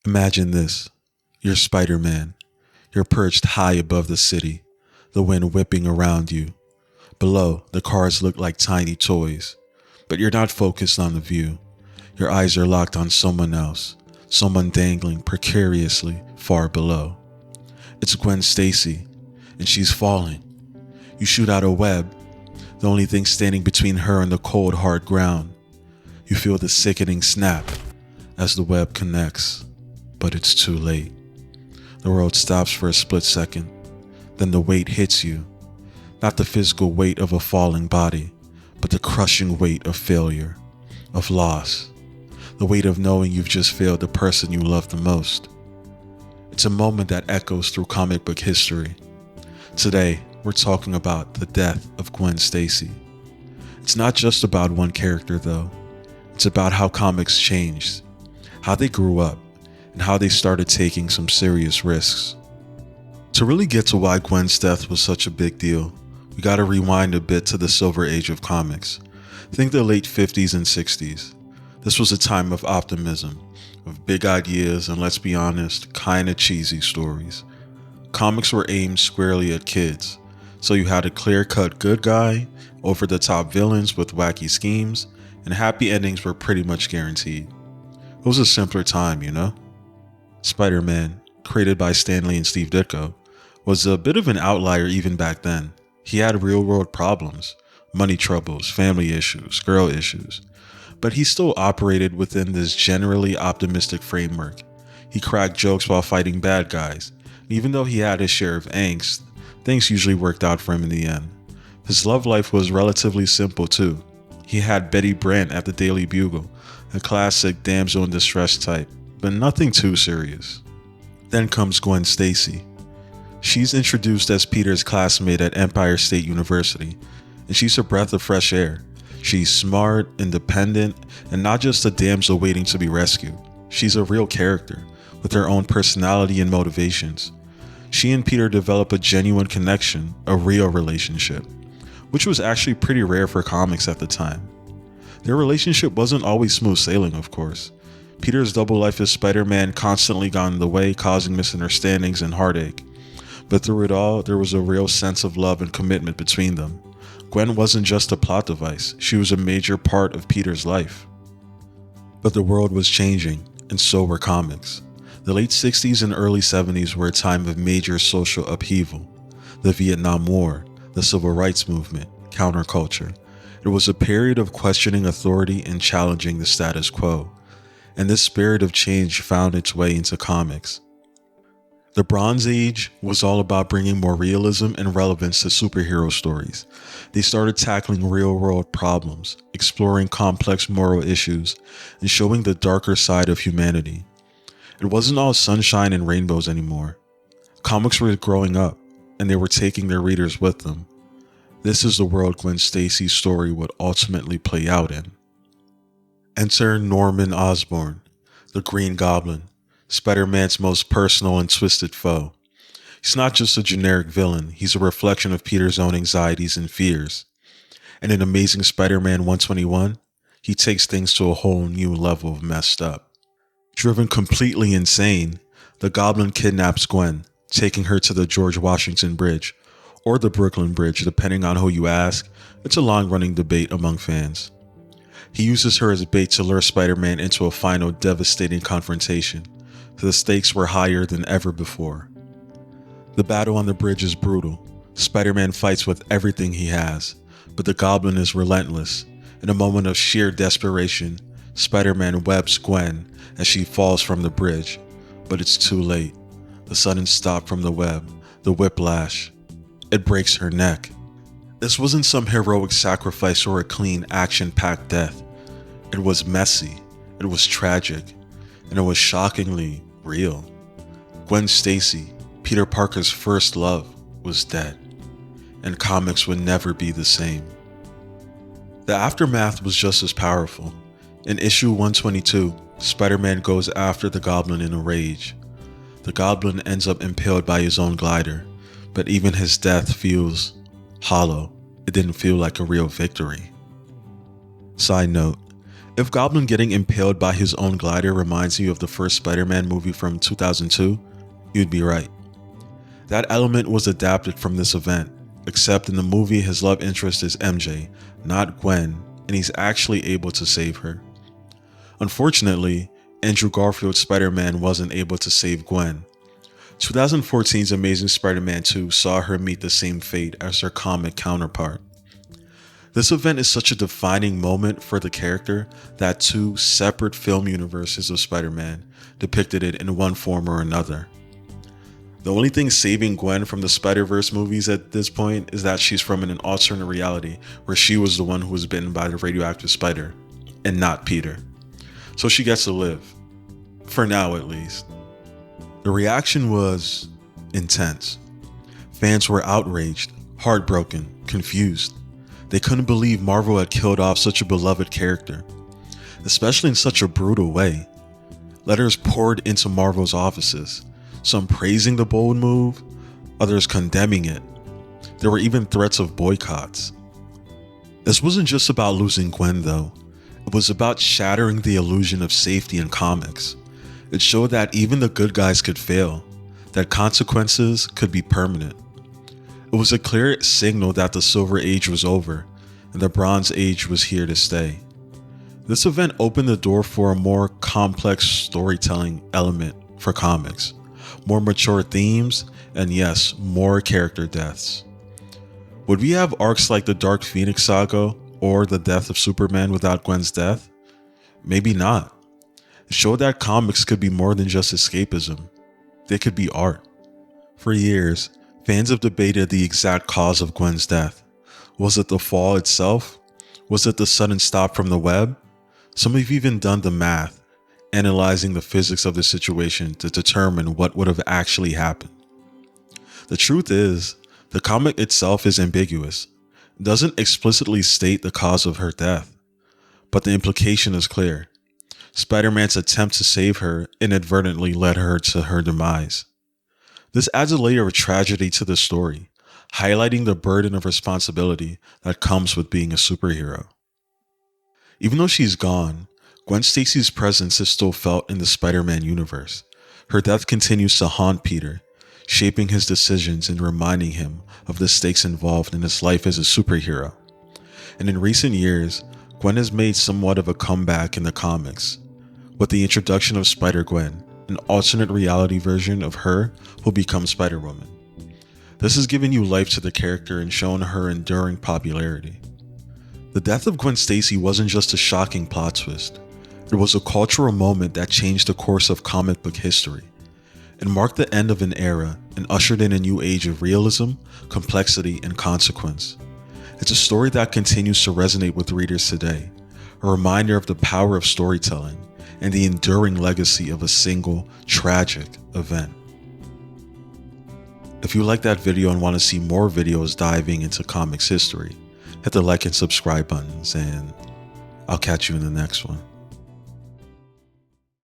Imagine this. You're Spider-Man. You're perched high above the city, the wind whipping around you. Below, the cars look like tiny toys. But you're not focused on the view. Your eyes are locked on someone else, someone dangling precariously far below. It's Gwen Stacy, and she's falling. You shoot out a web, the only thing standing between her and the cold, hard ground. You feel the sickening snap as the web connects, but it's too late. The world stops for a split second, then the weight hits you. Not the physical weight of a falling body, but the crushing weight of failure, of loss. The weight of knowing you've just failed the person you love the most. It's a moment that echoes through comic book history. Today, we're talking about the death of Gwen Stacy. It's not just about one character though. It's about how comics changed, how they grew up, and how they started taking some serious risks. To really get to why Gwen's death was such a big deal, we gotta rewind a bit to the silver age of comics. Think the late 50s and 60s. This was a time of optimism, of big ideas and, let's be honest, kinda cheesy stories. Comics were aimed squarely at kids, so you had a clear-cut good guy, over-the-top villains with wacky schemes, and happy endings were pretty much guaranteed. It was a simpler time, you know? Spider-Man, created by Stan Lee and Steve Ditko, was a bit of an outlier even back then. He had real-world problems, money troubles, family issues, girl issues, but he still operated within this generally optimistic framework. He cracked jokes while fighting bad guys. Even though he had his share of angst, things usually worked out for him in the end. His love life was relatively simple too. He had Betty Brant at the Daily Bugle, a classic damsel in distress type, but nothing too serious. Then comes Gwen Stacy. She's introduced as Peter's classmate at Empire State University, and she's a breath of fresh air. She's smart, independent, and not just a damsel waiting to be rescued. She's a real character, with her own personality and motivations. She and Peter develop a genuine connection, a real relationship, which was actually pretty rare for comics at the time. Their relationship wasn't always smooth sailing, of course. Peter's double life as Spider-Man constantly got in the way, causing misunderstandings and heartache. But through it all, there was a real sense of love and commitment between them. Gwen wasn't just a plot device, she was a major part of Peter's life. But the world was changing, and so were comics. The late 60s and early 70s were a time of major social upheaval. The Vietnam War, the Civil Rights Movement, counterculture. It was a period of questioning authority and challenging the status quo. And this spirit of change found its way into comics. The Bronze Age was all about bringing more realism and relevance to superhero stories. They started tackling real-world problems, exploring complex moral issues, and showing the darker side of humanity. It wasn't all sunshine and rainbows anymore. Comics were growing up, and they were taking their readers with them. This is the world Gwen Stacy's story would ultimately play out in. Enter Norman Osborn, the Green Goblin, Spider-Man's most personal and twisted foe. He's not just a generic villain, he's a reflection of Peter's own anxieties and fears. And in Amazing Spider-Man 121, he takes things to a whole new level of messed up. Driven completely insane, the Goblin kidnaps Gwen, taking her to the George Washington Bridge, or the Brooklyn Bridge, depending on who you ask. It's a long-running debate among fans. He uses her as bait to lure Spider-Man into a final devastating confrontation. The stakes were higher than ever before. The battle on the bridge is brutal. Spider-Man fights with everything he has, but the Goblin is relentless. In a moment of sheer desperation, Spider-Man webs Gwen as she falls from the bridge, but it's too late. The sudden stop from the web, the whiplash, it breaks her neck. This wasn't some heroic sacrifice or a clean, action-packed death. It was messy, it was tragic, and it was shockingly real. Gwen Stacy, Peter Parker's first love, was dead, and comics would never be the same. The aftermath was just as powerful. In issue 122, Spider-Man goes after the Goblin in a rage. The Goblin ends up impaled by his own glider, but even his death feels hollow. It didn't feel like a real victory. Side note, If Goblin getting impaled by his own glider reminds you of the first Spider-Man movie from 2002, you'd be right. That element was adapted from this event, except in the movie his love interest is MJ, not Gwen, and he's actually able to save her. Unfortunately, Andrew Garfield's Spider-Man wasn't able to save Gwen. 2014's Amazing Spider-Man 2 saw her meet the same fate as her comic counterpart. This event is such a defining moment for the character that two separate film universes of Spider-Man depicted it in one form or another. The only thing saving Gwen from the Spider-Verse movies at this point is that she's from an alternate reality where she was the one who was bitten by the radioactive spider, and not Peter. So she gets to live. For now, at least. The reaction was intense. Fans were outraged, heartbroken, confused. They couldn't believe Marvel had killed off such a beloved character, especially in such a brutal way. Letters poured into Marvel's offices, some praising the bold move, others condemning it. There were even threats of boycotts. This wasn't just about losing Gwen, though. It was about shattering the illusion of safety in comics. It showed that even the good guys could fail, that consequences could be permanent. It was a clear signal that the Silver Age was over, and the Bronze Age was here to stay. This event opened the door for a more complex storytelling element for comics, more mature themes, and yes, more character deaths. Would we have arcs like the Dark Phoenix saga or the death of Superman without Gwen's death? Maybe not. It showed that comics could be more than just escapism. They could be art. For years, fans have debated the exact cause of Gwen's death. Was it the fall itself? Was it the sudden stop from the web? Some have even done the math, analyzing the physics of the situation to determine what would have actually happened. The truth is, the comic itself is ambiguous. It doesn't explicitly state the cause of her death, but the implication is clear. Spider-Man's attempt to save her inadvertently led her to her demise. This adds a layer of tragedy to the story, highlighting the burden of responsibility that comes with being a superhero. Even though she's gone, Gwen Stacy's presence is still felt in the Spider-Man universe. Her death continues to haunt Peter, shaping his decisions and reminding him of the stakes involved in his life as a superhero. And in recent years, Gwen has made somewhat of a comeback in the comics. With the introduction of Spider-Gwen, an alternate reality version of her will become Spider-Woman. This has given new life to the character and shown her enduring popularity. The death of Gwen Stacy wasn't just a shocking plot twist. It was a cultural moment that changed the course of comic book history. It marked the end of an era and ushered in a new age of realism, complexity, and consequence. It's a story that continues to resonate with readers today, a reminder of the power of storytelling and the enduring legacy of a single, tragic event. If you like that video and want to see more videos diving into comics history, hit the like and subscribe buttons, and I'll catch you in the next one.